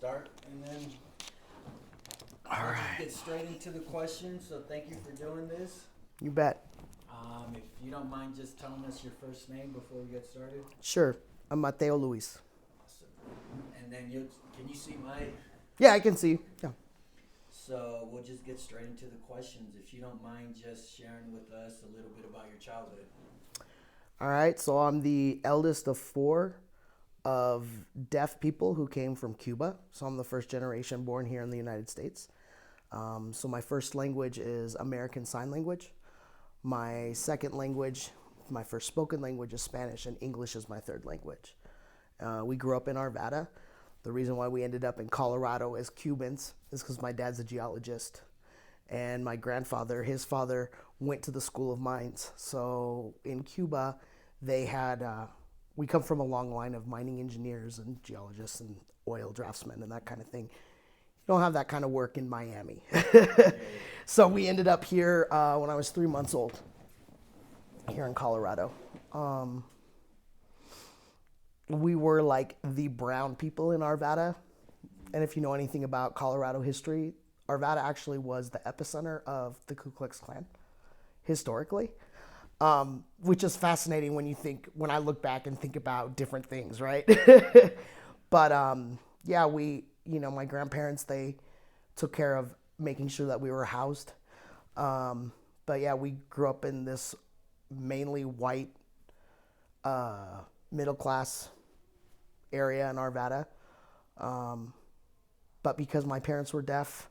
start, and then All we'll just right. get straight into the questions. So thank you for doing this. You bet. If you don't mind just telling us your first name before we get started. Sure. I'm Mateo Luis. Awesome. And then can you see my? Yeah, I can see you. Yeah. So we'll just get straight into the questions. If you don't mind just sharing with us a little bit about your childhood. All right. So I'm the eldest of four of deaf people who came from Cuba. So I'm the first generation born here in the United States. So my first language is American Sign Language. My second language, my first spoken language is Spanish, and English is my third language. We grew up in Arvada. The reason why we ended up in Colorado as Cubans is because my dad's a geologist. And my grandfather, his father, went to the School of Mines. So in Cuba, they had, we come from a long line of mining engineers and geologists and oil draftsmen and that kind of thing. You don't have that kind of work in Miami. So we ended up here when I was 3 months old, here in Colorado. We were like the brown people in Arvada. And if you know anything about Colorado history, Arvada actually was the epicenter of the Ku Klux Klan historically, which is fascinating when I look back and think about different things, right? But yeah, my grandparents, they took care of making sure that we were housed. But yeah, we grew up in this mainly white middle class area in Arvada. But because my parents were deaf,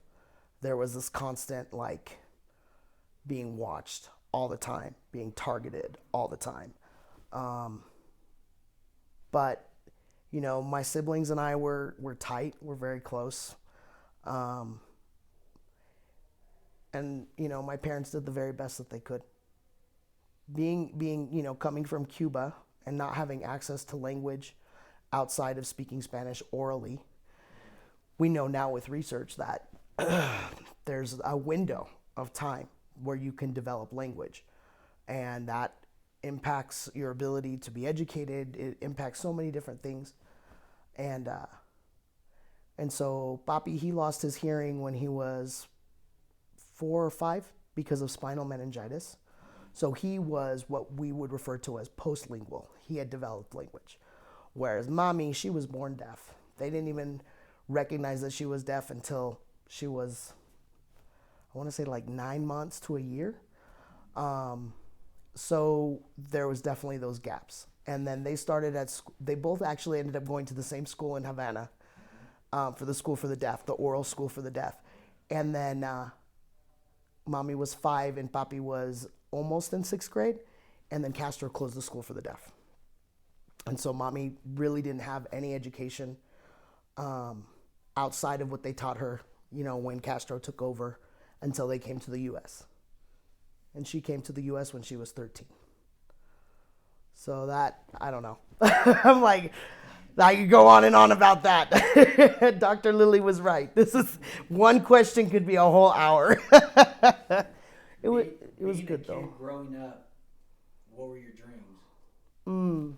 there was this constant like being watched all the time, being targeted all the time. But my siblings and I were tight. We're very close. Um, and my parents did the very best that they could. Being coming from Cuba and not having access to language outside of speaking Spanish orally, we know now with research that there's a window of time where you can develop language, and that impacts your ability to be educated. It impacts so many different things, and so Papi, he lost his hearing when he was 4 or 5 because of spinal meningitis. So he was what we would refer to as postlingual. He had developed language, whereas mommy, she was born deaf. They didn't even recognize that she was deaf until she was, I want to say, like 9 months to a year. So there was definitely those gaps. And then they started they both actually ended up going to the same school in Havana, for the school for the deaf, the oral school for the deaf. And then mommy was 5 and papi was almost in 6th grade. And then Castro closed the school for the deaf. And so mommy really didn't have any education outside of what they taught her, when Castro took over, until they came to the U.S. And she came to the U.S. when she was 13. So that, I don't know. I'm like, I could go on and on about that. Dr. Lilly was right. This is one question could be a whole hour. It was good Being a though. kid growing up, what were your dreams?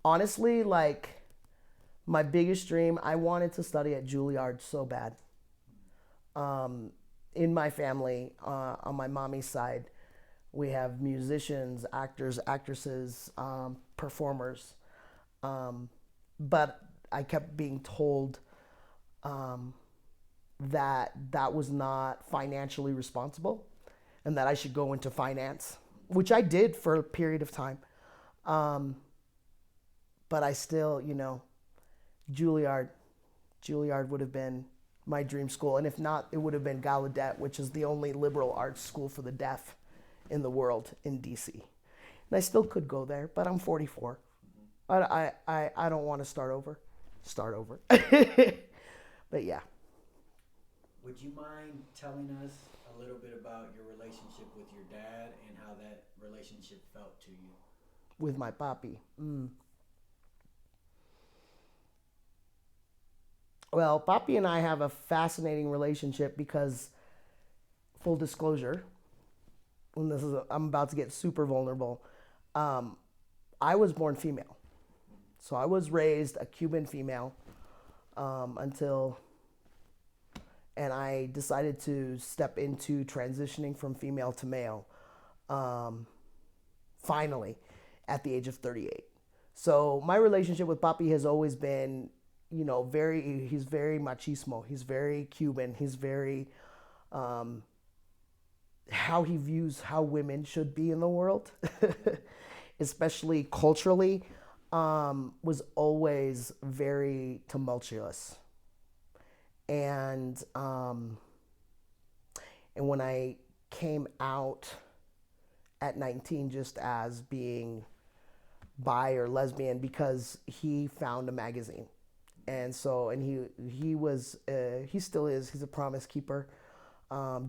Honestly, like my biggest dream, I wanted to study at Juilliard so bad. In my family, on my mommy's side, we have musicians, actors, actresses, performers. But I kept being told that that was not financially responsible and that I should go into finance, which I did for a period of time. Um, but I still, Juilliard, Juilliard would have been my dream school. And if not, it would have been Gallaudet, which is the only liberal arts school for the deaf in the world in DC. And I still could go there, but I'm 44. I don't want to start over. Start over. But yeah, Would you mind telling us a little bit about your relationship with your dad and how that relationship felt to you? with my papi. Well, papi and I have a fascinating relationship because, full disclosure, when I'm about to get super vulnerable. I was born female. So I was raised a Cuban female. until, and I decided to step into transitioning from female to male, finally, at the age of 38. So my relationship with Papi has always been, he's very machismo. He's very Cuban. He's very, how he views how women should be in the world, especially culturally, was always very tumultuous. And when I came out at 19 just as being bi or lesbian, because he found a magazine, and so, and he was he still is, he's a promise keeper,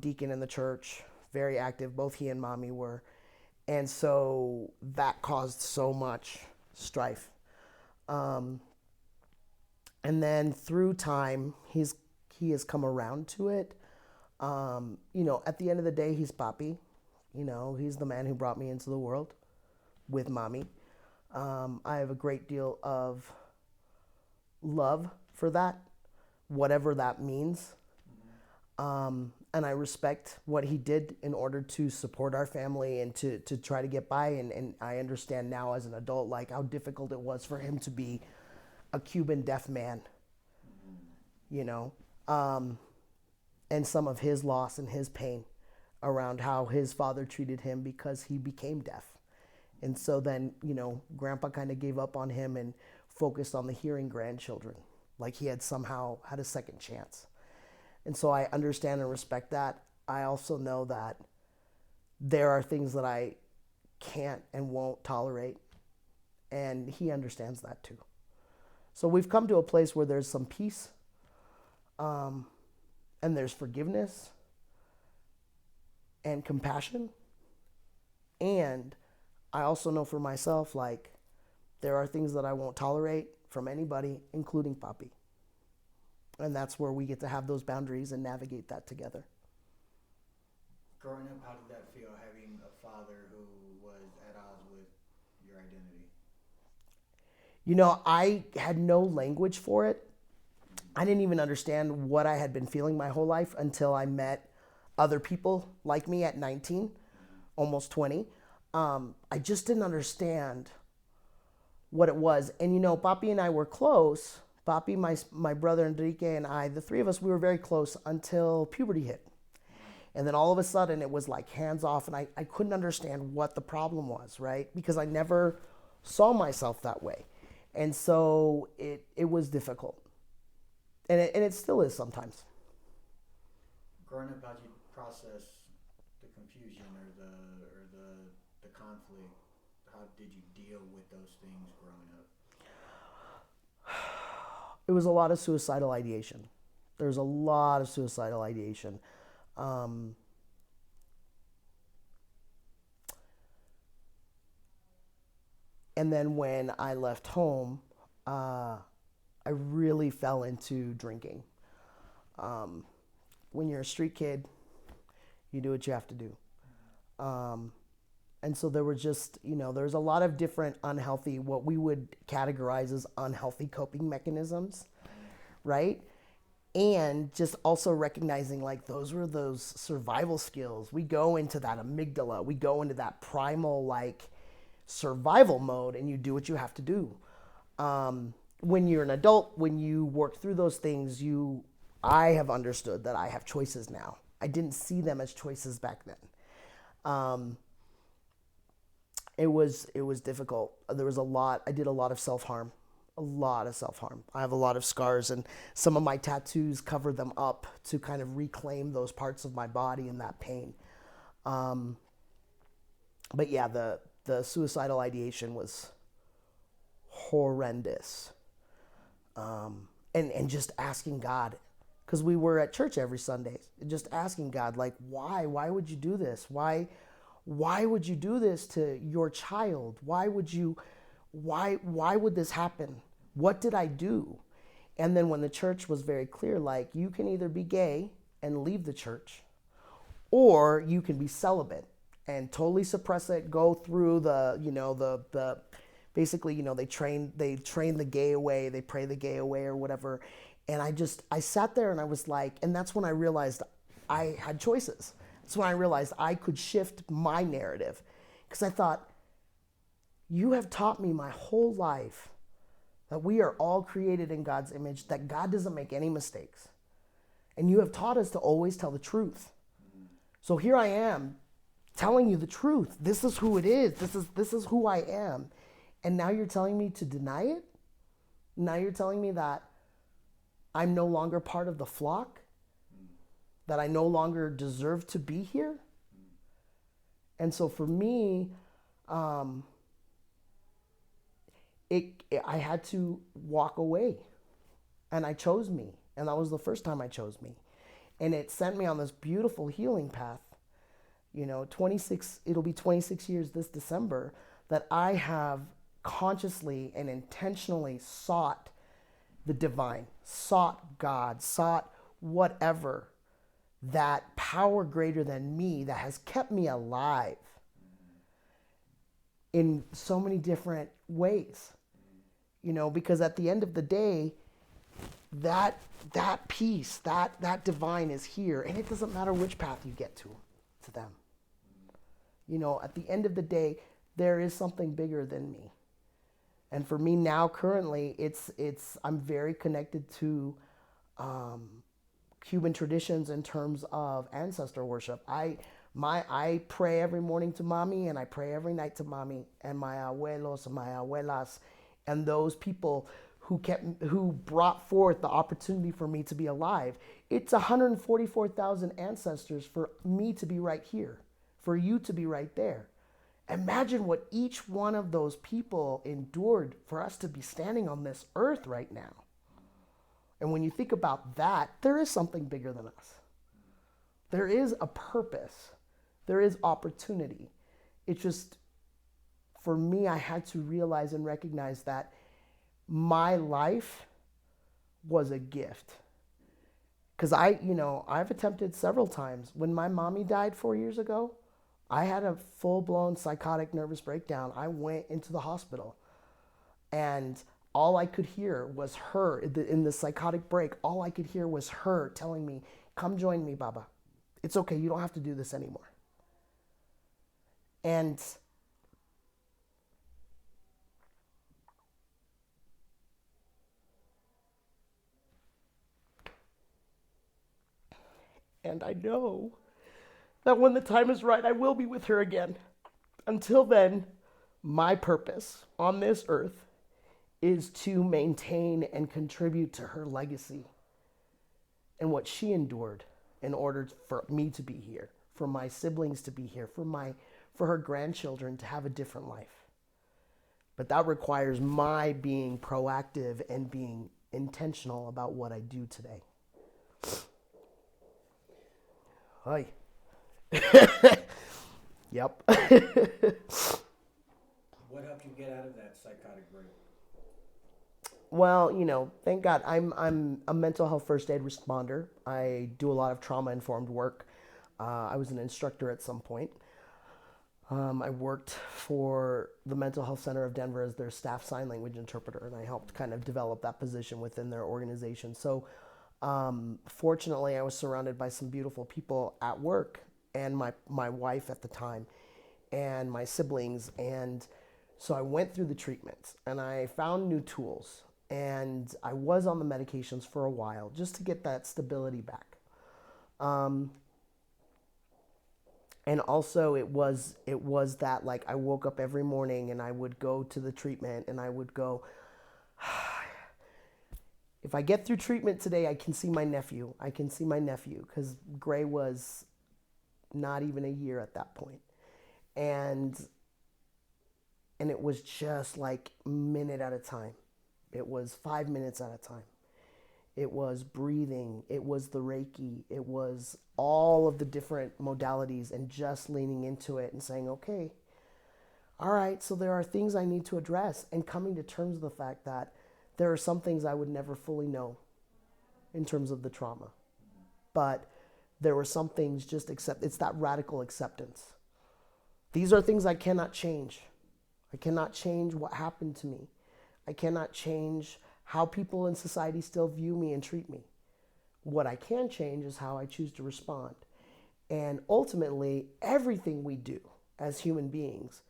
deacon in the church, very active. Both he and mommy were, and so that caused so much strife. And then through time, he has come around to it. At the end of the day, he's Papi. He's the man who brought me into the world with mommy. I have a great deal of love for that, whatever that means. And I respect what he did in order to support our family and to try to get by. And I understand now as an adult, like, how difficult it was for him to be a Cuban deaf man, and some of his loss and his pain around how his father treated him because he became deaf. And so then, Grandpa kind of gave up on him and focused on the hearing grandchildren, like he had somehow had a second chance. And so I understand and respect that. I also know that there are things that I can't and won't tolerate, and he understands that too. So we've come to a place where there's some peace, and there's forgiveness and compassion. And I also know for myself, like, there are things that I won't tolerate from anybody, including Papi. And that's where we get to have those boundaries and navigate that together. Growing up, how did that feel, having a father who was at odds with your identity? I had no language for it. I didn't even understand what I had been feeling my whole life until I met other people like me at 19, almost 20. I just didn't understand what it was. And, Papi and I were close. Papi, my brother Enrique, and I, the three of us, we were very close until puberty hit. And then all of a sudden it was like hands off, and I couldn't understand what the problem was, right? Because I never saw myself that way. And so it was difficult. And it still is sometimes. Growing up, how'd you process the confusion or the conflict? How did you deal with those things growing up? It was a lot of suicidal ideation. There's a lot of suicidal ideation. And then when I left home, I really fell into drinking. When you're a street kid, you do what you have to do. And so there were just, there's a lot of different unhealthy, what we would categorize as unhealthy coping mechanisms, right? And just also recognizing, like, those were those survival skills. We go into that amygdala, we go into that primal, like, survival mode, and you do what you have to do. When you're an adult, when you work through those things, I have understood that I have choices now. I didn't see them as choices back then. It was difficult. There was I did a lot of self-harm. I have a lot of scars, and some of my tattoos cover them up to kind of reclaim those parts of my body and that pain. But yeah, the suicidal ideation was horrendous. And just asking God, because we were at church every Sunday, just asking God, like, why would you do this? Why would you do this to your child? Why would this happen? What did I do? And then when the church was very clear, like, you can either be gay and leave the church, or you can be celibate and totally suppress it, go through the basically, they train the gay away, they pray the gay away or whatever. And I sat there and I was like, and that's when I realized I had choices. That's when I realized I could shift my narrative. Because I thought, you have taught me my whole life that we are all created in God's image, that God doesn't make any mistakes. And you have taught us to always tell the truth. So here I am telling you the truth. This is who it is. This is who I am. And now you're telling me to deny it? Now you're telling me that I'm no longer part of the flock? That I no longer deserve to be here? And so for me, I had to walk away. And I chose me. And that was the first time I chose me. And it sent me on this beautiful healing path. You know, it'll be 26 years this December that I have consciously and intentionally sought the divine, sought God, sought whatever, that power greater than me that has kept me alive in so many different ways. You know, because at the end of the day, that peace, that divine is here, and it doesn't matter which path you get to them. You know, at the end of the day, there is something bigger than me. And for me now, currently, I'm very connected to Cuban traditions in terms of ancestor worship. I pray every morning to mommy, and I pray every night to mommy and my abuelos and my abuelas, and those people who brought forth the opportunity for me to be alive. It's 144,000 ancestors for me to be right here, for you to be right there. Imagine what each one of those people endured for us to be standing on this earth right now. And when you think about that, there is something bigger than us. There is a purpose. There is opportunity. It's just, for me, I had to realize and recognize that my life was a gift. Because I've attempted several times. When my mommy died 4 years ago, I had a full-blown psychotic nervous breakdown. I went into the hospital, and all I could hear was her, in the psychotic break, all I could hear was her telling me, come join me, Baba. It's okay, you don't have to do this anymore. And I know that when the time is right, I will be with her again. Until then, my purpose on this earth is to maintain and contribute to her legacy and what she endured in order for me to be here, for my siblings to be here, for her grandchildren to have a different life. But that requires my being proactive and being intentional about what I do today. Hi. Yep. What helped you get out of that psychotic break? Well, thank God I'm a mental health first aid responder. I do a lot of trauma-informed work. I was an instructor at some point. I worked for the Mental Health Center of Denver as their staff sign language interpreter, and I helped kind of develop that position within their organization. So fortunately, I was surrounded by some beautiful people at work, and my wife at the time, and my siblings. And so I went through the treatments, and I found new tools. And I was on the medications for a while just to get that stability back. And also it was that, like, I woke up every morning and I would go to the treatment and I would go, if I get through treatment today, I can see my nephew. Because Gray was not even a year at that point. And it was just like minute at a time. It was 5 minutes at a time. It was breathing. It was the Reiki. It was all of the different modalities, and just leaning into it and saying, okay, all right, so there are things I need to address, and coming to terms with the fact that there are some things I would never fully know in terms of the trauma. But there were some things it's that radical acceptance. These are things I cannot change. I cannot change what happened to me. I cannot change how people in society still view me and treat me. What I can change is how I choose to respond. And ultimately, everything we do as human beings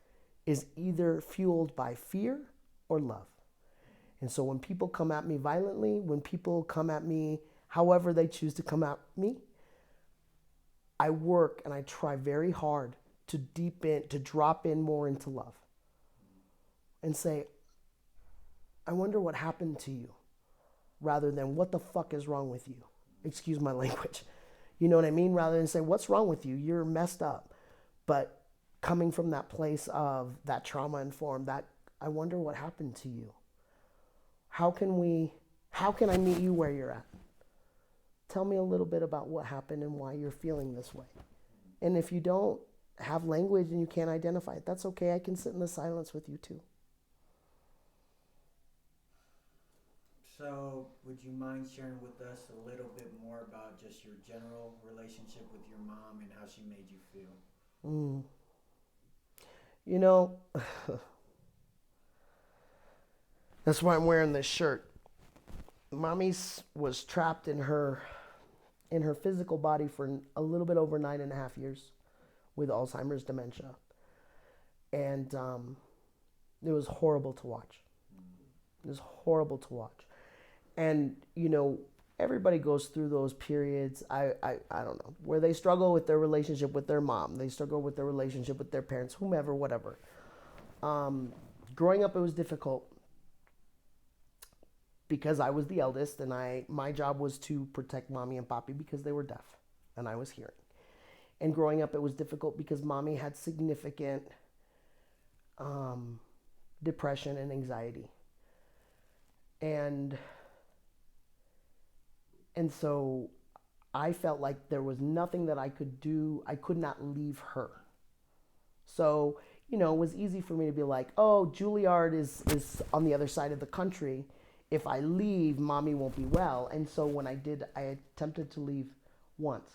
is either fueled by fear or love. And so when people come at me violently, when people come at me however they choose to come at me, I work and I try very hard to drop in more into love and say, I wonder what happened to you, rather than what the fuck is wrong with you. Excuse my language. You know what I mean? Rather than say, what's wrong with you? You're messed up. But coming from that place of that trauma informed, that I wonder what happened to you. How can I meet you where you're at? Tell me a little bit about what happened and why you're feeling this way. And if you don't have language and you can't identify it, that's okay. I can sit in the silence with you too. So, would you mind sharing with us a little bit more about just your general relationship with your mom and how she made you feel? You know, that's why I'm wearing this shirt. Mommy was trapped in her physical body for a little bit over 9.5 years with Alzheimer's dementia. And it was horrible to watch. It was horrible to watch. And, everybody goes through those periods, I don't know, where they struggle with their relationship with their mom. They struggle with their relationship with their parents, whomever, whatever. Growing up, it was difficult because I was the eldest, and my job was to protect mommy and papi because they were deaf and I was hearing. And growing up, it was difficult because mommy had significant depression and anxiety. And so I felt like there was nothing that I could do. I could not leave her. So, it was easy for me to be like, oh, Juilliard is on the other side of the country. If I leave, mommy won't be well. And so when I did, I attempted to leave once.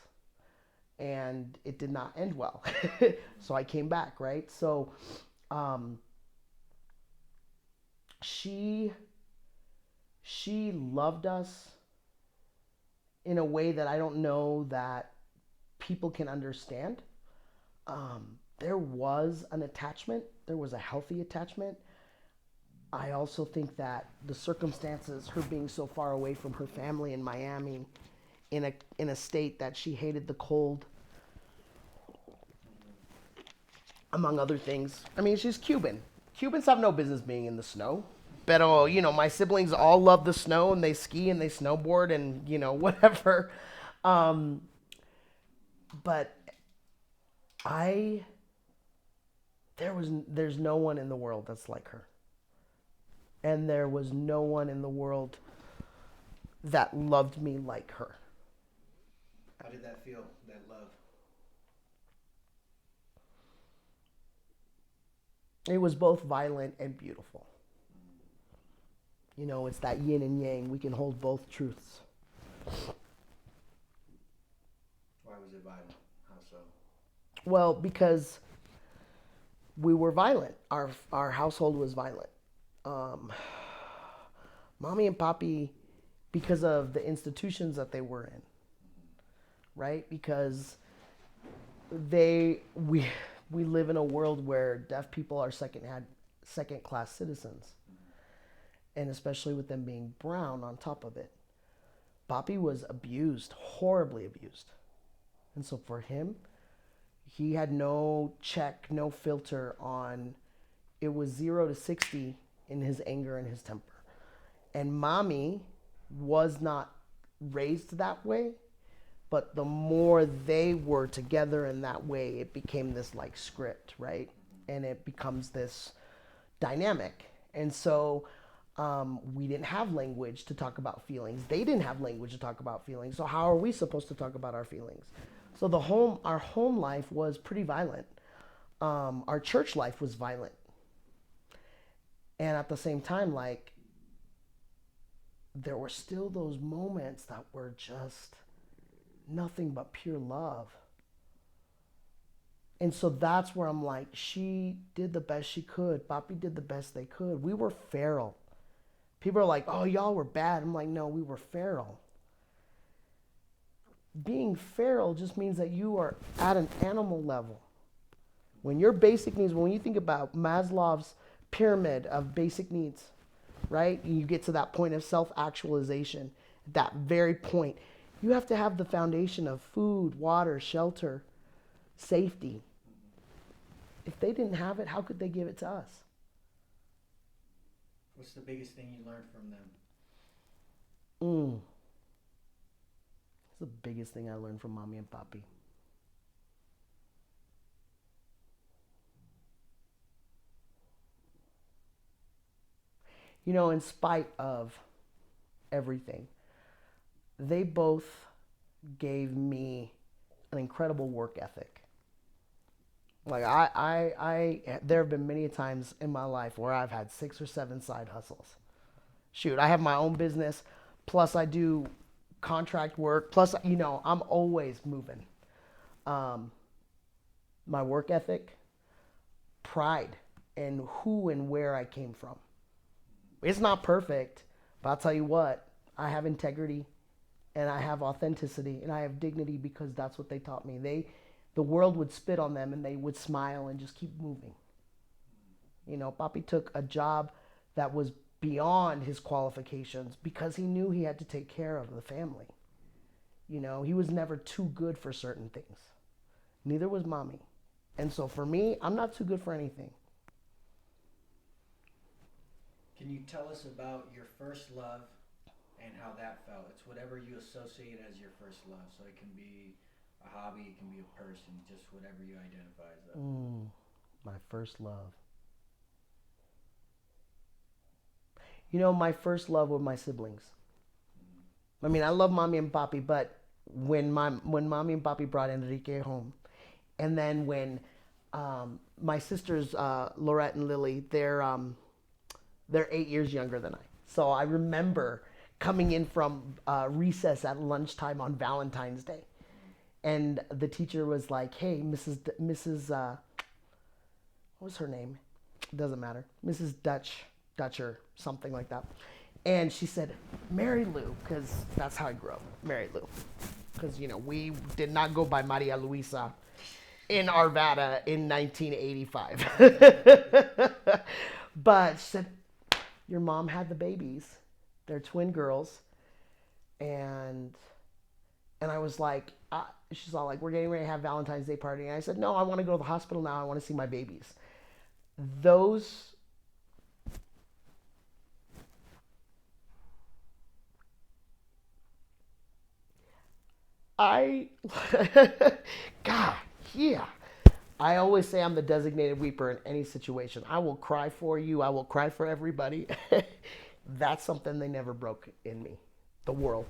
And it did not end well. So I came back, right? So she loved us in a way that I don't know that people can understand. There was an attachment. There was a healthy attachment. I also think that the circumstances, her being so far away from her family in Miami, in a state that she hated the cold, among other things. I mean, she's Cuban. Cubans have no business being in the snow. Pero, my siblings all love the snow and they ski and they snowboard and, whatever. But there's no one in the world that's like her. And there was no one in the world that loved me like her. How did that feel, that love? It was both violent and beautiful. It's that yin and yang. We can hold both truths. Why was it violent? How so? Well, because we were violent. Our household was violent. Mommy and Papi, because of the institutions that they were in, right? Because we live in a world where deaf people are second-class citizens, and especially with them being brown on top of it. Papi was abused, horribly abused. And so for him, he had no check, no filter on, it was 0 to 60 in his anger and his temper. And mommy was not raised that way, but the more they were together in that way, it became this like script, right? And it becomes this dynamic. And so we didn't have language to talk about feelings. They didn't have language to talk about feelings. So how are we supposed to talk about our feelings? So our home life was pretty violent. Our church life was violent. And at the same time, like, there were still those moments that were just nothing but pure love. And so that's where I'm like, she did the best she could. Papi did the best they could. We were feral. People are like, oh, y'all were bad. I'm like, no, we were feral. Being feral just means that you are at an animal level. When your basic needs, when you think about Maslow's pyramid of basic needs, right? You get to that point of self-actualization, that very point. You have to have the foundation of food, water, shelter, safety. If they didn't have it, how could they give it to us? What's the biggest thing you learned from them? It's the biggest thing I learned from mommy and papi. You know, in spite of everything, they both gave me an incredible work ethic. Like there have been many times in my life where I've had 6 or 7 side hustles. Shoot, I have my own business, plus I do contract work, plus, you know, I'm always moving. My work ethic, pride in who and where I came from. It's not perfect, but I'll tell you what, I have integrity and I have authenticity and I have dignity because that's what they taught me. The world would spit on them and they would smile and just keep moving. You know, Papi took a job that was beyond his qualifications because he knew he had to take care of the family. You know, he was never too good for certain things. Neither was mommy. And so for me, I'm not too good for anything. Can you tell us about your first love and how that felt? It's whatever you associate as your first love. So it can be a hobby, it can be a person, just whatever you identify as that. My first love. You know, my first love were my siblings. I mean, I love mommy and papi, but when mommy and papi brought Enrique home, and then when my sisters, Laurette and Lily, they're 8 years younger than I. So I remember coming in from recess at lunchtime on Valentine's Day. And the teacher was like, hey, Mrs. What was her name? Doesn't matter. Mrs. Dutcher, something like that. And she said, Mary Lou, because that's how I grew up, Mary Lou. Because, you know, we did not go by Maria Luisa in Arvada in 1985. But she said, your mom had the babies. They're twin girls. And I was like, she's all like, we're getting ready to have Valentine's Day party. And I said, no, I want to go to the hospital now. I want to see my babies. God, yeah. I always say I'm the designated weeper in any situation. I will cry for you. I will cry for everybody. That's something they never broke in me. The world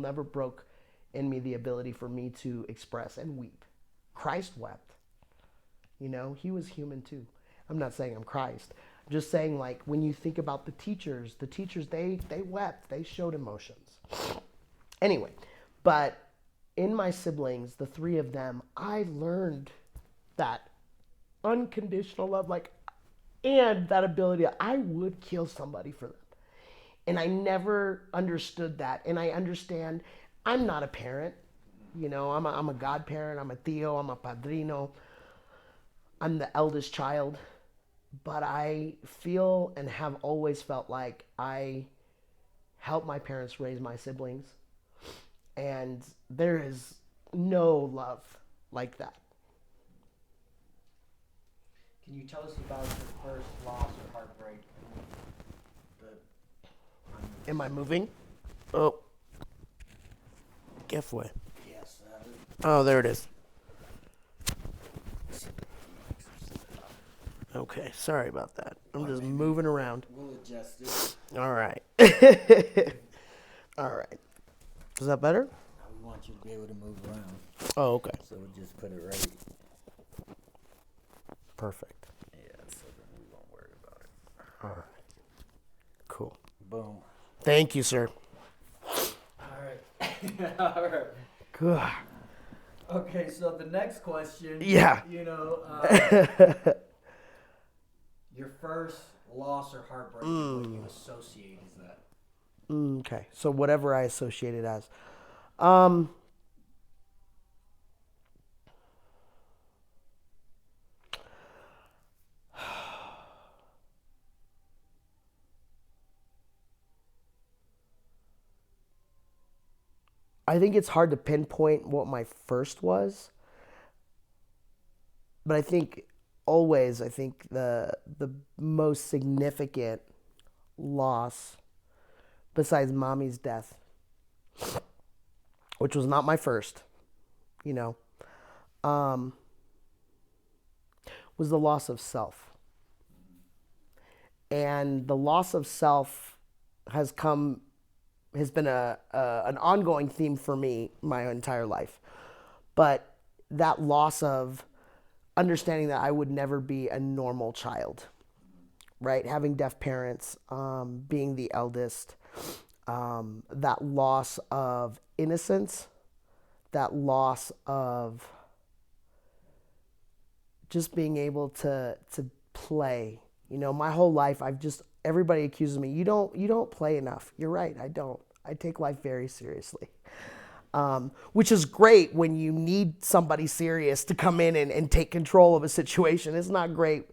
never broke in me the ability for me to express and weep. Christ wept. You know, he was human too. I'm not saying I'm Christ. I'm just saying, like, when you think about the teachers, they wept. They showed emotions. Anyway, but in my siblings, the 3 of them, I learned that unconditional love, and that ability. I would kill somebody for them. And I never understood that. And I understand I'm not a parent. You know, I'm a godparent. I'm a tío. I'm a padrino. I'm the eldest child. But I feel and have always felt like I helped my parents raise my siblings. And there is no love like that. Can you tell us about your first loss or heartbreak? Am I moving? Oh. ¿Qué fue? Yes. Oh, there it is. Okay, sorry about that. I'm just moving around. We'll adjust it. All right. All right. Is that better? We want you to be able to move around. Oh, okay. So we'll just put it right. Perfect. Yeah, so then we won't worry about it. All right. Cool. Boom. Thank you, sir. All right. All right. Good. Okay, so the next question. Yeah. You know, your first loss or heartbreak and what you associate as that. Okay, so whatever I associate it as. Um, I think it's hard to pinpoint what my first was, but I think the most significant loss besides mommy's death, which was not my first, you know, um, was the loss of self. And the loss of self has come has been an ongoing theme for me my entire life. But that loss of understanding that I would never be a normal child, right? Having deaf parents, being the eldest, that loss of innocence, that loss of just being able to play. You know, my whole life everybody accuses me, you don't play enough. You're right, I don't. I take life very seriously. Which is great when you need somebody serious to come in and take control of a situation. It's not great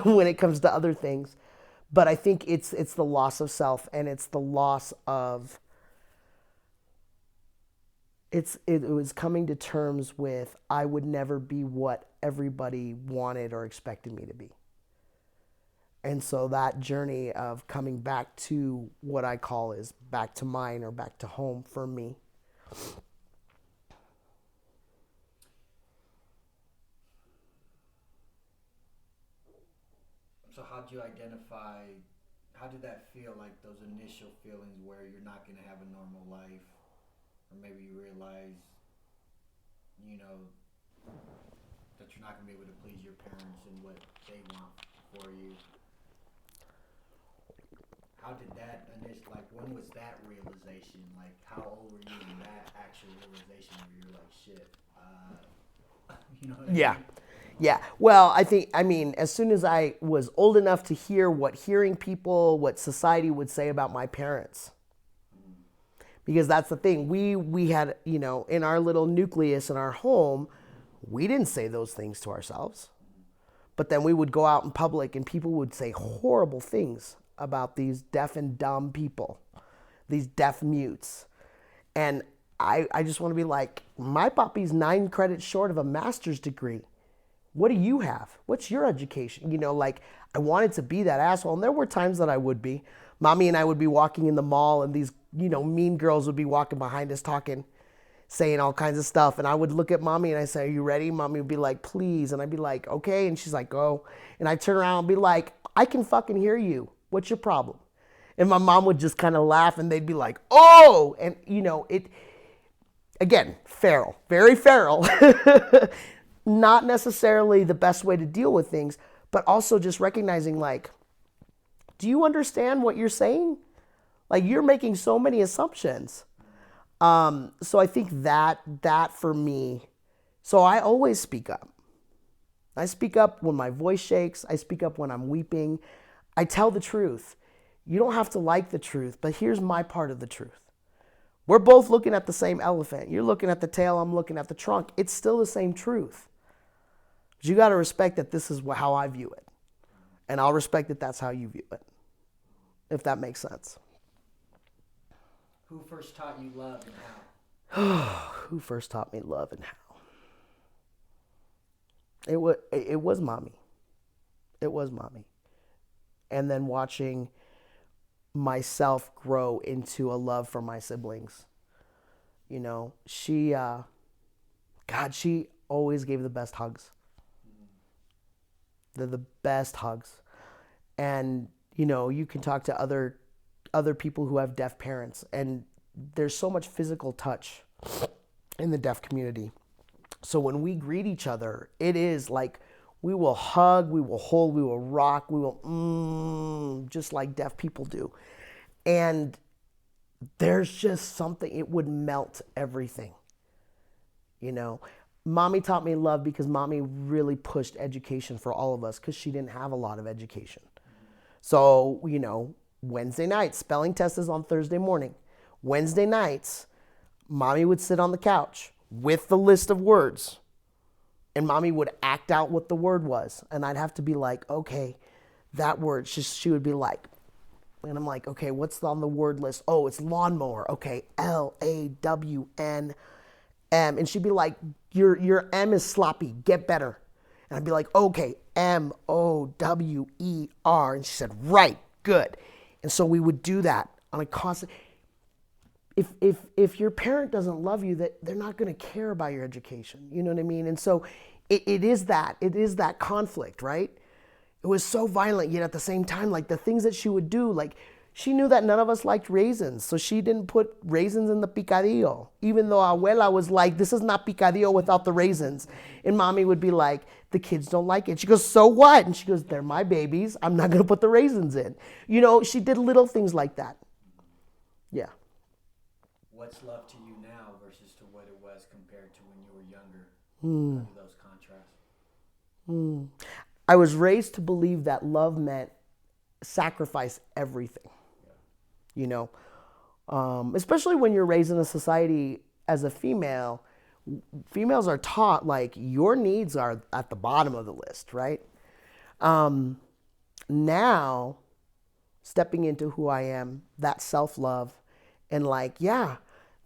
when it comes to other things. But I think it's the loss of self, and it's the loss of it was coming to terms with I would never be what everybody wanted or expected me to be. And so that journey of coming back to what I call is back to mine or back to home for me. So how did that feel, like those initial feelings where you're not going to have a normal life, or maybe you realize, you know, that you're not going to be able to please your parents and what they want for you? How did that like, when was that realization? Like, how old were you in that actual realization where you're like, shit, you know what I Yeah. mean? Yeah. Well, I mean, as soon as I was old enough to hear what society would say about my parents, because that's the thing. We had, you know, in our little nucleus in our home, we didn't say those things to ourselves. But then we would go out in public and people would say horrible things about these deaf and dumb people, these deaf mutes. And I just want to be like, my papi's 9 credits short of a master's degree. What do you have? What's your education? You know, like, I wanted to be that asshole. And there were times that I would be. Mommy and I would be walking in the mall and these, you know, mean girls would be walking behind us talking, saying all kinds of stuff. And I would look at mommy and I say, are you ready? Mommy would be like, please. And I'd be like, okay. And she's like, go. And I'd turn around and be like, I can fucking hear you. What's your problem? And my mom would just kind of laugh and they'd be like, oh. And, you know, again, feral, very feral. Not necessarily the best way to deal with things, but also just recognizing, like, do you understand what you're saying? Like, you're making so many assumptions. So I think that for me, so I always speak up. I speak up when my voice shakes. I speak up when I'm weeping. I tell the truth. You don't have to like the truth, but here's my part of the truth. We're both looking at the same elephant. You're looking at the tail, I'm looking at the trunk. It's still the same truth. But you got to respect that this is how I view it. And I'll respect that that's how you view it, if that makes sense. Who first taught you love and how? Who first taught me love and how? It was mommy. It was mommy. And then watching myself grow into a love for my siblings. You know, she always gave the best hugs. They're the best hugs. And, you know, you can talk to other people who have deaf parents, and there's so much physical touch in the deaf community. So when we greet each other, it is like we will hug, we will hold, we will rock, we will just like deaf people do. And there's just something, it would melt everything. You know, mommy taught me love because mommy really pushed education for all of us because she didn't have a lot of education. So, Wednesday nights, spelling test is on Thursday morning. Wednesday nights, mommy would sit on the couch with the list of words, and mommy would act out what the word was. And I'd have to be like, okay, that word. She would be like, and I'm like, okay, what's on the word list? Oh, it's lawnmower. Okay, LAWNM. And she'd be like, your M is sloppy. Get better. And I'd be like, okay, MOWER. And she said, right, good. And so we would do that on a constant. If your parent doesn't love you, that they're not going to care about your education. You know what I mean? And so it is that conflict, right? It was so violent, yet at the same time, like the things that she would do, like she knew that none of us liked raisins, so she didn't put raisins in the picadillo, even though abuela was like, this is not picadillo without the raisins. And mommy would be like, the kids don't like it. She goes, so what? And she goes, they're my babies. I'm not going to put the raisins in. She did little things like that. Yeah. What's love to you now versus to what it was compared to when you were younger? How do those contrasts? I was raised to believe that love meant sacrifice everything. Especially when you're raised in a society as a female, females are taught like your needs are at the bottom of the list, right? Now, stepping into who I am, that self-love, and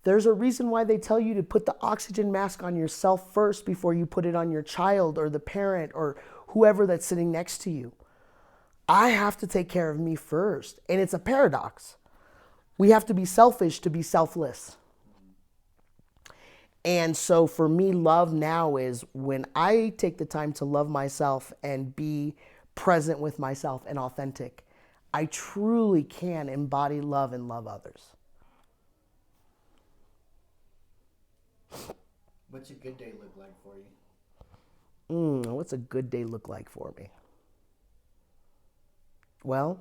there's a reason why they tell you to put the oxygen mask on yourself first before you put it on your child or the parent or whoever that's sitting next to you. I have to take care of me first. And it's a paradox. We have to be selfish to be selfless. And so for me, love now is when I take the time to love myself and be present with myself and authentic, I truly can embody love and love others. What's a good day look like for you? What's a good day look like for me? Well,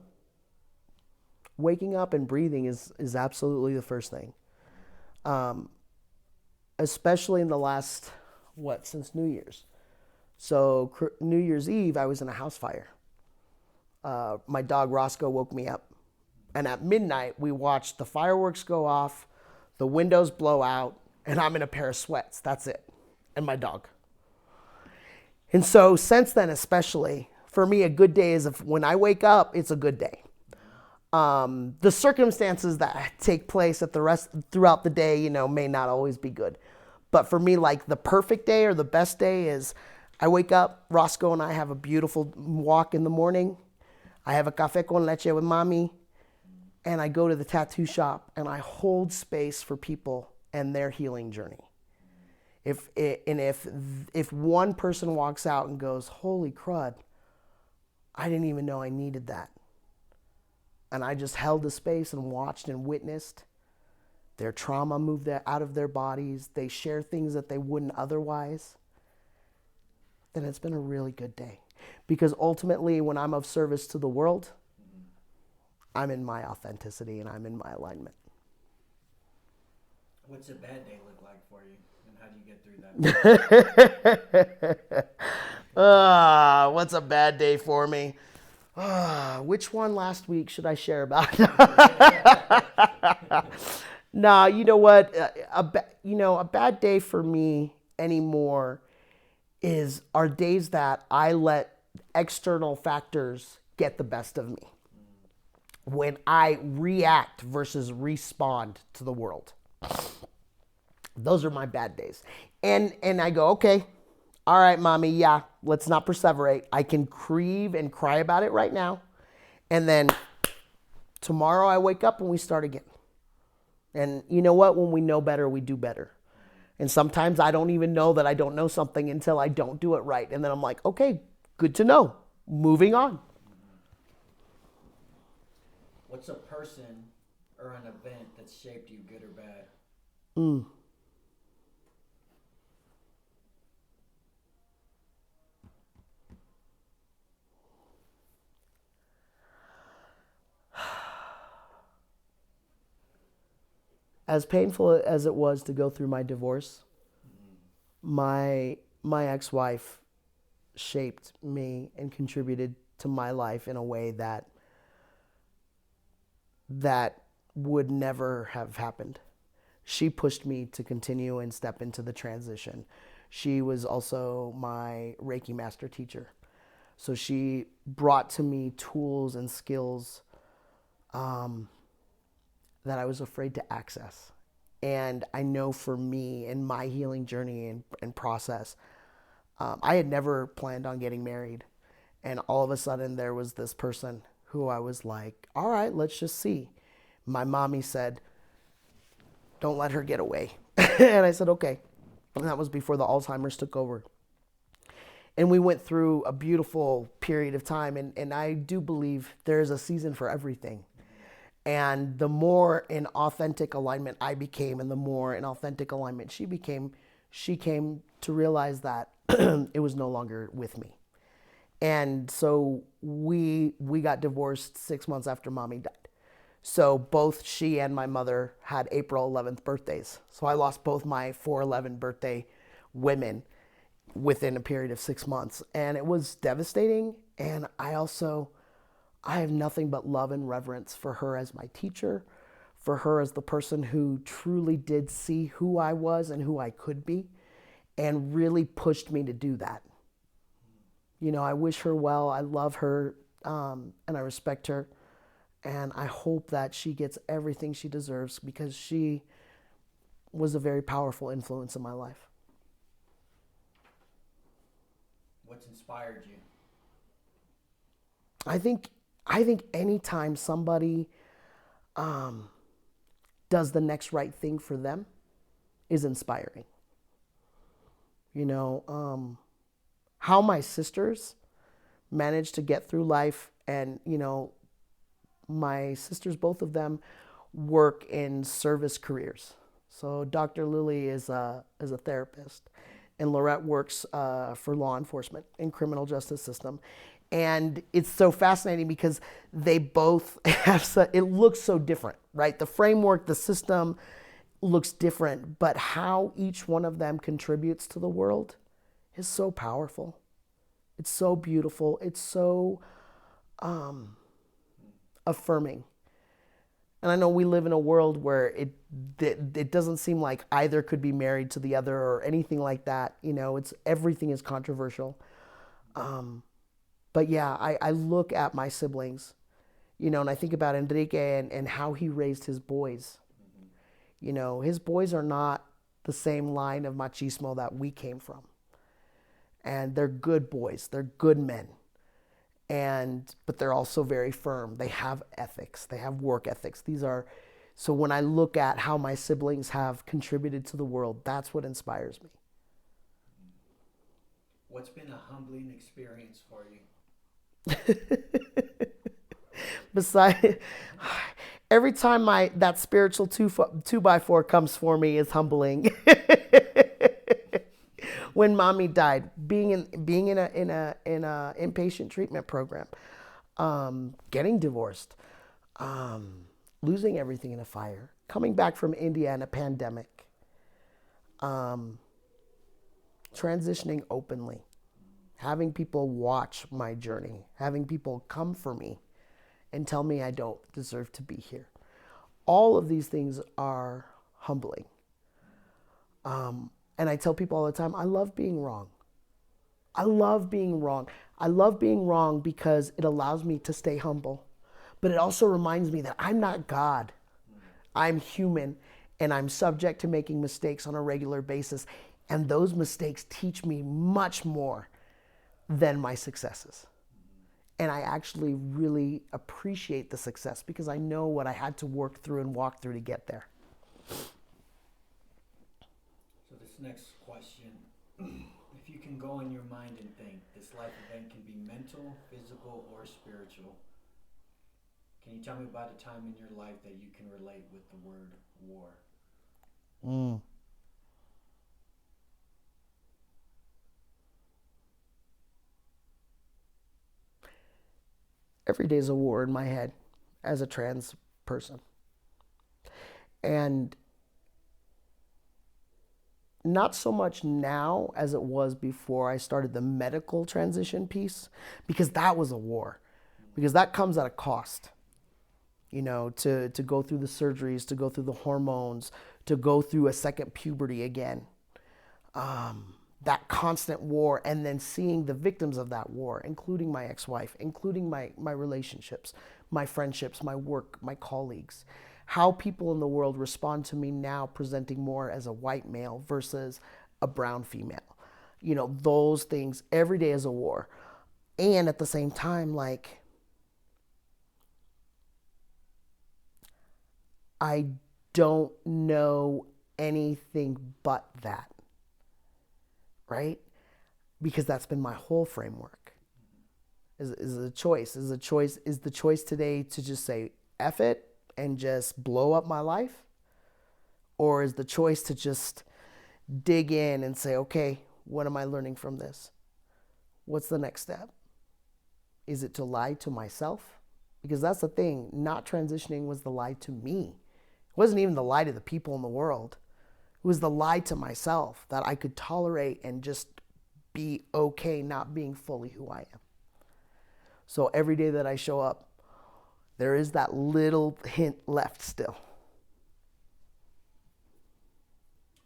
waking up and breathing is absolutely the first thing. Especially in the last, since New Year's. So New Year's Eve, I was in a house fire. My dog Roscoe woke me up. And at midnight, we watched the fireworks go off, the windows blow out, and I'm in a pair of sweats. That's it. And my dog. And so since then, especially, for me, a good day is when I wake up, it's a good day. The circumstances that take place throughout the day, may not always be good. But for me, like the perfect day or the best day is I wake up, Roscoe and I have a beautiful walk in the morning. I have a café con leche with mommy. And I go to the tattoo shop and I hold space for people and their healing journey. If one person walks out and goes, holy crud, I didn't even know I needed that. And I just held the space and watched and witnessed their trauma move out of their bodies. They share things that they wouldn't otherwise. Then it's been a really good day. Because ultimately, when I'm of service to the world, I'm in my authenticity and I'm in my alignment. What's a bad day look like for you? And how do you get through that? What's a bad day for me? Which one last week should I share about? Nah, you know what? A bad day for me anymore are days that I let external factors get the best of me. When I react versus respond to the world. Those are my bad days. And I go, okay, all right, mommy, yeah, let's not perseverate. I can grieve and cry about it right now. And then tomorrow I wake up and we start again. And you know what? When we know better, we do better. And sometimes I don't even know that I don't know something until I don't do it right. And then I'm like, okay, good to know. Moving on. What's a person or an event that shaped you, good or bad? As painful as it was to go through my divorce, my ex-wife shaped me and contributed to my life in a way that that would never have happened. She pushed me to continue and step into the transition. She was also my Reiki master teacher. So she brought to me tools and skills that I was afraid to access. And I know for me in my healing journey and process, I had never planned on getting married. And all of a sudden, there was this person who I was like, all right, let's just see. My mommy said, don't let her get away. And I said, okay. And that was before the Alzheimer's took over. And we went through a beautiful period of time. And I do believe there is a season for everything. And the more in authentic alignment I became, and the more in authentic alignment she came to realize that it was no longer with me. And so we got divorced 6 months after mommy died. So both she and my mother had April 11th birthdays. So I lost both my 4/11 birthday women within a period of 6 months. And it was devastating. And I have nothing but love and reverence for her as my teacher, for her as the person who truly did see who I was and who I could be, and really pushed me to do that. You know, I wish her well. I love her, and I respect her. And I hope that she gets everything she deserves because she was a very powerful influence in my life. What's inspired you? I think anytime somebody does the next right thing for them is inspiring. You know, how my sisters managed to get through life, and you know, my sisters, both of them, work in service careers. So Dr. Lily is a therapist, and Lorette works for law enforcement in criminal justice system. And it's so fascinating because they both have it looks so different, right? The framework, the system looks different, but how each one of them contributes to the world is so powerful. It's so beautiful. It's so affirming. And I know we live in a world where it doesn't seem like either could be married to the other or anything like that. You know, everything is controversial. But yeah, I look at my siblings, you know, and I think about Enrique and how he raised his boys. You know, his boys are not the same line of machismo that we came from. And they're good boys. They're good men. But they're also very firm. They have ethics. They have work ethics. So when I look at how my siblings have contributed to the world, that's what inspires me. What's been a humbling experience for you? Besides, every time that spiritual 2x4 comes for me is humbling. When mommy died, being in a inpatient treatment program, getting divorced, losing everything in a fire, coming back from India in a pandemic, transitioning openly, having people watch my journey, having people come for me and tell me I don't deserve to be here. All of these things are humbling. And I tell people all the time, I love being wrong. I love being wrong. I love being wrong because it allows me to stay humble. But it also reminds me that I'm not God. I'm human, and I'm subject to making mistakes on a regular basis. And those mistakes teach me much more than my successes. And I actually really appreciate the success because I know what I had to work through and walk through to get there. So this next question, if you can go in your mind and think, this life event can be mental, physical, or spiritual. Can you tell me about a time in your life that you can relate with the word war? Every day is a war in my head as a trans person. And not so much now as it was before I started the medical transition piece, because that was a war, because that comes at a cost. to go through the surgeries, to go through the hormones, to go through a second puberty again. That constant war, and then seeing the victims of that war, including my ex-wife, including my relationships, my friendships, my work, my colleagues, how people in the world respond to me now presenting more as a white male versus a brown female. Those things every day is a war. And at the same time, like, I don't know anything but that, right? Because that's been my whole framework. Is a choice. Is the choice today to just say F it and just blow up my life? Or is the choice to just dig in and say, okay, what am I learning from this? What's the next step? Is it to lie to myself? Because that's the thing, not transitioning was the lie to me. It wasn't even the lie to the people in the world. It was the lie to myself that I could tolerate and just be okay not being fully who I am. So every day that I show up, there is that little hint left still.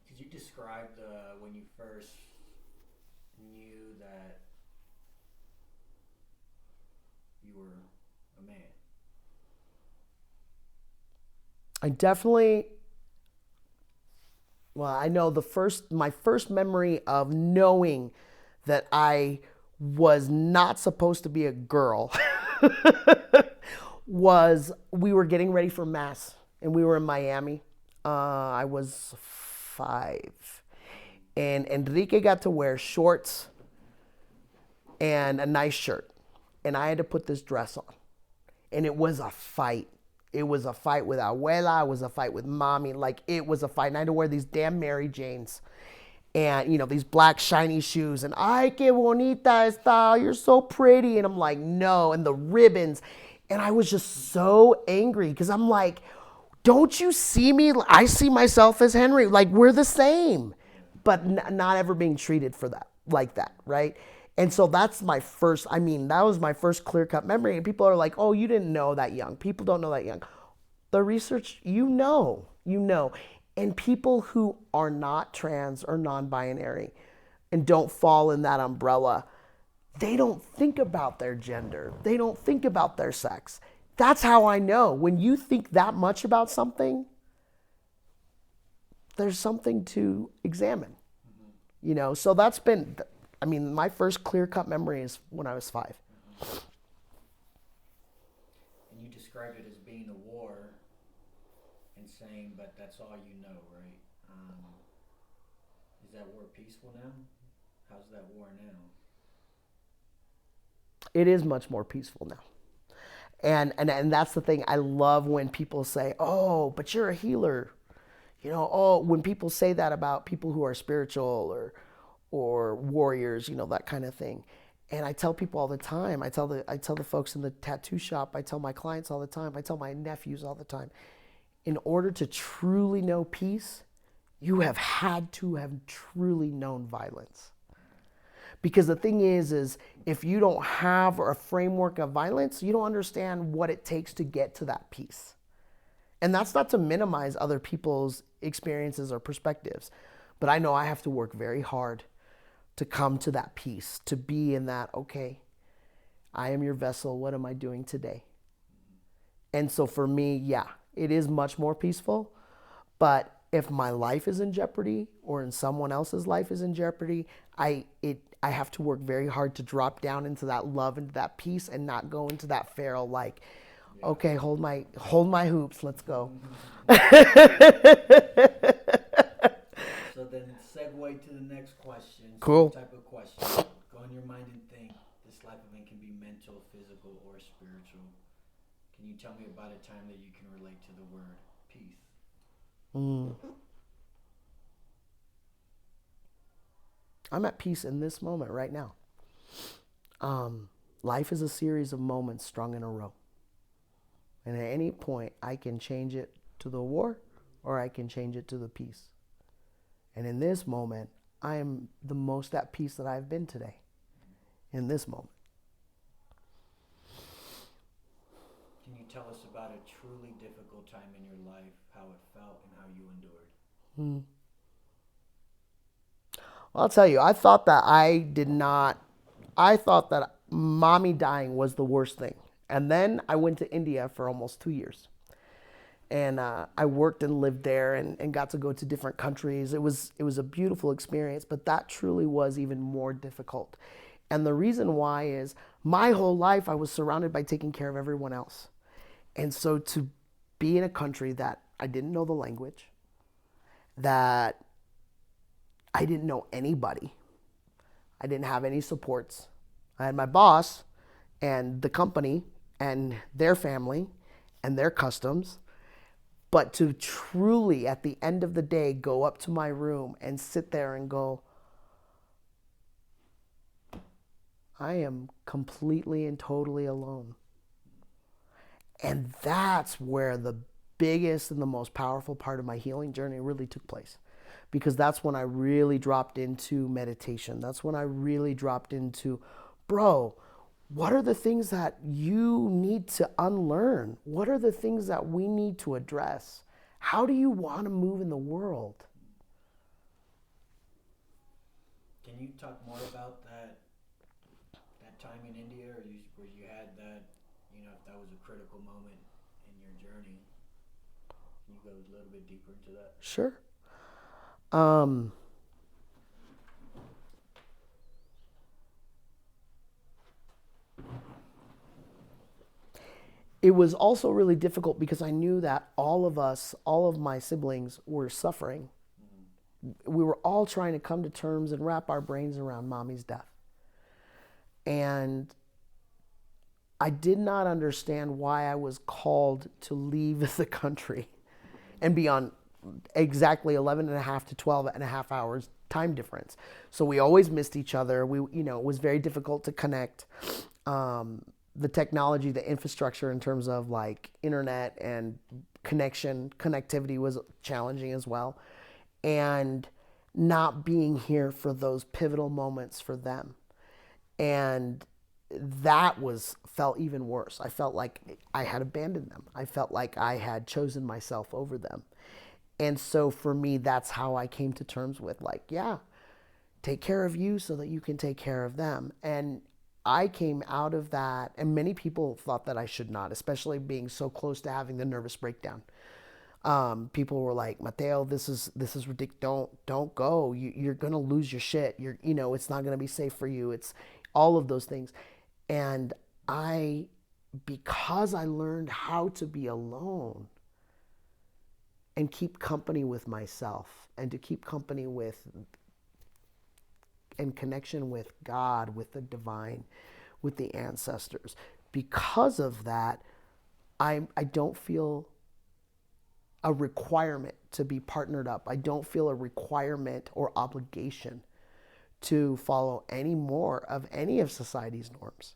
Could you describe when you first knew that you were a man? I know my first memory of knowing that I was not supposed to be a girl was we were getting ready for Mass and we were in Miami. I was 5 and Enrique got to wear shorts and a nice shirt. And I had to put this dress on. And it was a fight. It was a fight with abuela. It was a fight with mommy. Like, it was a fight. And I had to wear these damn Mary Janes. And, these black shiny shoes. And, ay, qué bonita está. You're so pretty. And I'm like, no. And the ribbons. And I was just so angry. Because I'm like, don't you see me? I see myself as Henry. Like, we're the same. But not ever being treated for that. Like that, right? And so that was my first clear-cut memory. And people are like, oh, you didn't know that young. People don't know that young. The research, you know. And people who are not trans or non-binary and don't fall in that umbrella, they don't think about their gender. They don't think about their sex. That's how I know. When you think that much about something, there's something to examine. So that's been... my first clear-cut memory is when I was 5. And you described it as being a war and saying, but that's all you know, right? Is that war peaceful now? How's that war now? It is much more peaceful now. And that's the thing. I love when people say, oh, but you're a healer. When people say that about people who are spiritual or warriors, that kind of thing. And I tell people all the time, I tell the folks in the tattoo shop, I tell my clients all the time, I tell my nephews all the time, in order to truly know peace, you have had to have truly known violence. Because the thing is if you don't have a framework of violence, you don't understand what it takes to get to that peace. And that's not to minimize other people's experiences or perspectives, but I know I have to work very hard to come to that peace, to be in that, okay, I am your vessel. What am I doing today? And so for me, yeah, it is much more peaceful. But if my life is in jeopardy or in someone else's life is in jeopardy, I have to work very hard to drop down into that love, into that peace, and not go into that feral like, okay, hold my hoops, let's go. So then segue to the next question. Cool. Type of question. Go in your mind and think. This life event can be mental, physical, or spiritual. Can you tell me about a time that you can relate to the word peace? I'm at peace in this moment right now. Life is a series of moments strung in a row. And at any point, I can change it to the war or I can change it to the peace. And in this moment, I am the most at peace that I've been today. In this moment. Can you tell us about a truly difficult time in your life, how it felt, and how you endured? Hmm. Well, I'll tell you, I thought that mommy dying was the worst thing. And then I went to India for almost 2 years. And I worked and lived there and got to go to different countries. It was a beautiful experience, but that truly was even more difficult. And the reason why is my whole life I was surrounded by taking care of everyone else. And so to be in a country that I didn't know the language, that I didn't know anybody, I didn't have any supports. I had my boss and the company and their family and their customs. But to truly, at the end of the day, go up to my room and sit there and go, I am completely and totally alone. And that's where the biggest and the most powerful part of my healing journey really took place. Because that's when I really dropped into meditation. That's when I really dropped into, bro, what are the things that you need to unlearn? What are the things that we need to address? How do you want to move in the world? Can you talk more about that time in India, or where you had that, if that was a critical moment in your journey? Can you go a little bit deeper into that? Sure. Um, it was also really difficult because I knew that all of us, all of my siblings were suffering. We were all trying to come to terms and wrap our brains around mommy's death. And I did not understand why I was called to leave the country and be on exactly 11 and a half to 12 and a half hours time difference. So we always missed each other. It was very difficult to connect. The technology, the infrastructure in terms of like internet and connectivity was challenging as well. And not being here for those pivotal moments for them. And that felt even worse. I felt like I had abandoned them. I felt like I had chosen myself over them. And so for me, that's how I came to terms with like, yeah, take care of you so that you can take care of them. And I came out of that, and many people thought that I should not, especially being so close to having the nervous breakdown. People were like, Mateo, this is ridiculous. Don't go. You're gonna lose your shit. It's not gonna be safe for you. It's all of those things. And because I learned how to be alone and keep company with myself and to keep company with and connection with God, with the divine, with the ancestors. Because of that, I don't feel a requirement to be partnered up. I don't feel a requirement or obligation to follow any more of any of society's norms.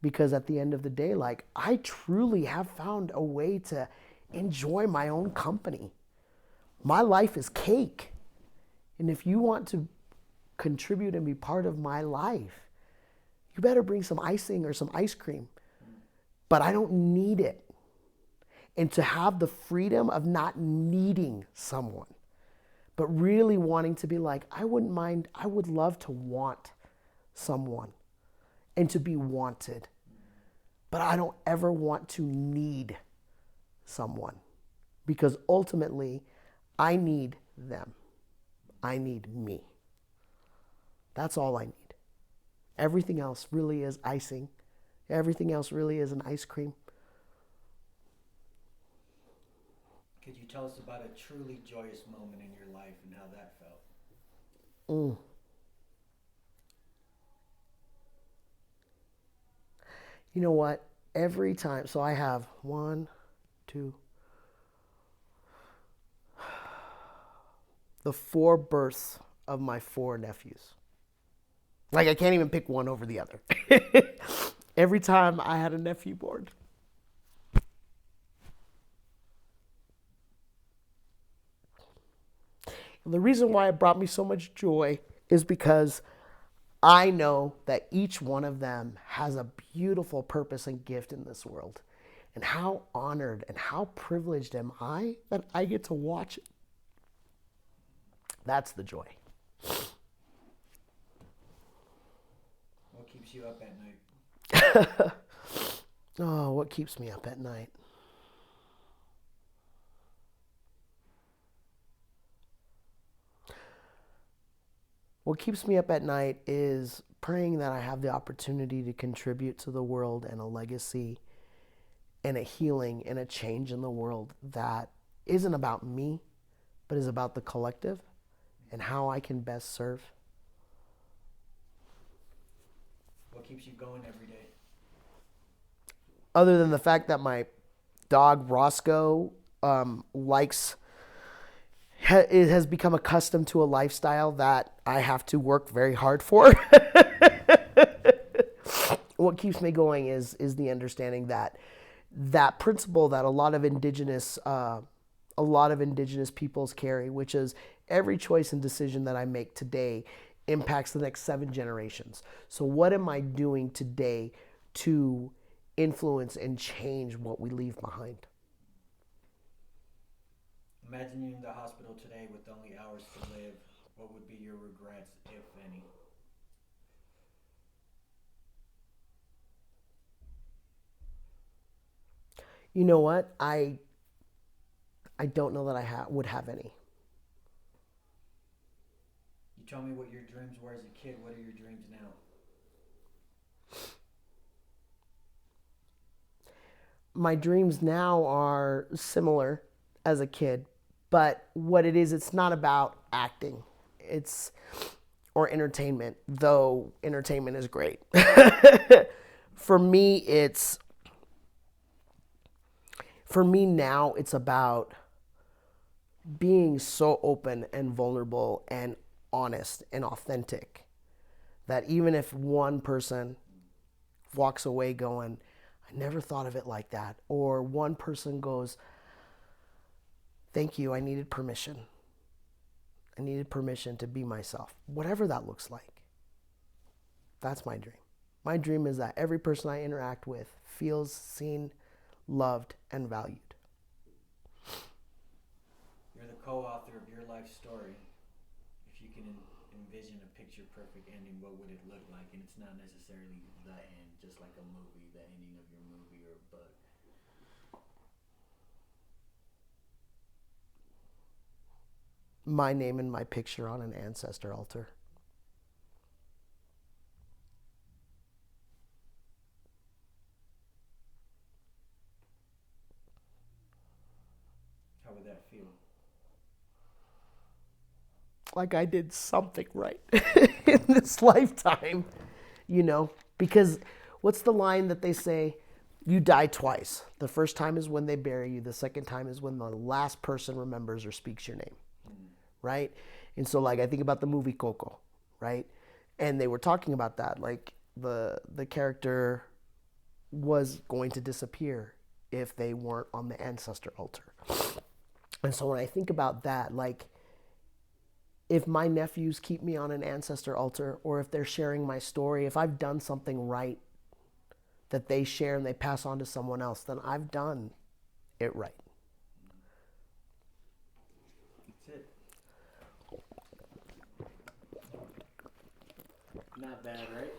Because at the end of the day, like, I truly have found a way to enjoy my own company. My life is cake. And if you want to contribute and be part of my life, you better bring some icing or some ice cream. But I don't need it. And to have the freedom of not needing someone, but really wanting to be like, I wouldn't mind, I would love to want someone and to be wanted. But I don't ever want to need someone, because ultimately I need them. I need me. That's all I need. Everything else really is icing. Everything else really is an ice cream. Could you tell us about a truly joyous moment in your life and how that felt? Mm. You know what? Every time, so I have one, two, the 4 births of my 4 nephews. Like, I can't even pick one over the other. Every time I had a nephew born. And the reason why it brought me so much joy is because I know that each one of them has a beautiful purpose and gift in this world. And how honored and how privileged am I that I get to watch it? That's the joy. What keeps you up at night? Oh, what keeps me up at night? What keeps me up at night is praying that I have the opportunity to contribute to the world and a legacy and a healing and a change in the world that isn't about me, but is about the collective and how I can best serve. What keeps you going every day? Other than the fact that my dog Roscoe likes it has become accustomed to a lifestyle that I have to work very hard for. What keeps me going is the understanding that that principle that a lot of indigenous peoples carry, which is every choice and decision that I make today impacts the next 7 generations. So what am I doing today to influence and change what we leave behind? Imagine you're in the hospital today with only hours to live. What would be your regrets, if any? You know what? I don't know that would have any. You told me what your dreams were as a kid. What are your dreams now? My dreams now are similar as a kid, but what it is, it's not about acting. It's or entertainment, though entertainment is great. For me, now it's about being so open and vulnerable and honest and authentic that even if one person walks away going, I never thought of it like that, or one person goes, thank you, I needed permission. I needed permission to be myself, whatever that looks like. That's my dream. My dream is that every person I interact with feels seen, loved, and valued. You're the co-author of your life story. If you can envision a picture perfect ending, what would it look like? And it's not necessarily the end, just like a movie, the ending of your movie or book. My name and my picture on an ancestor altar. How would that feel? Like I did something right in this lifetime, because what's the line that they say? You die twice. The first time is when they bury you. The second time is when the last person remembers or speaks your name, right? And so, like, I think about the movie Coco, right? And they were talking about that, like the character was going to disappear if they weren't on the ancestor altar. And so when I think about that, like, if my nephews keep me on an ancestor altar, or if they're sharing my story, if I've done something right that they share and they pass on to someone else, then I've done it right. That's it. Not bad, right?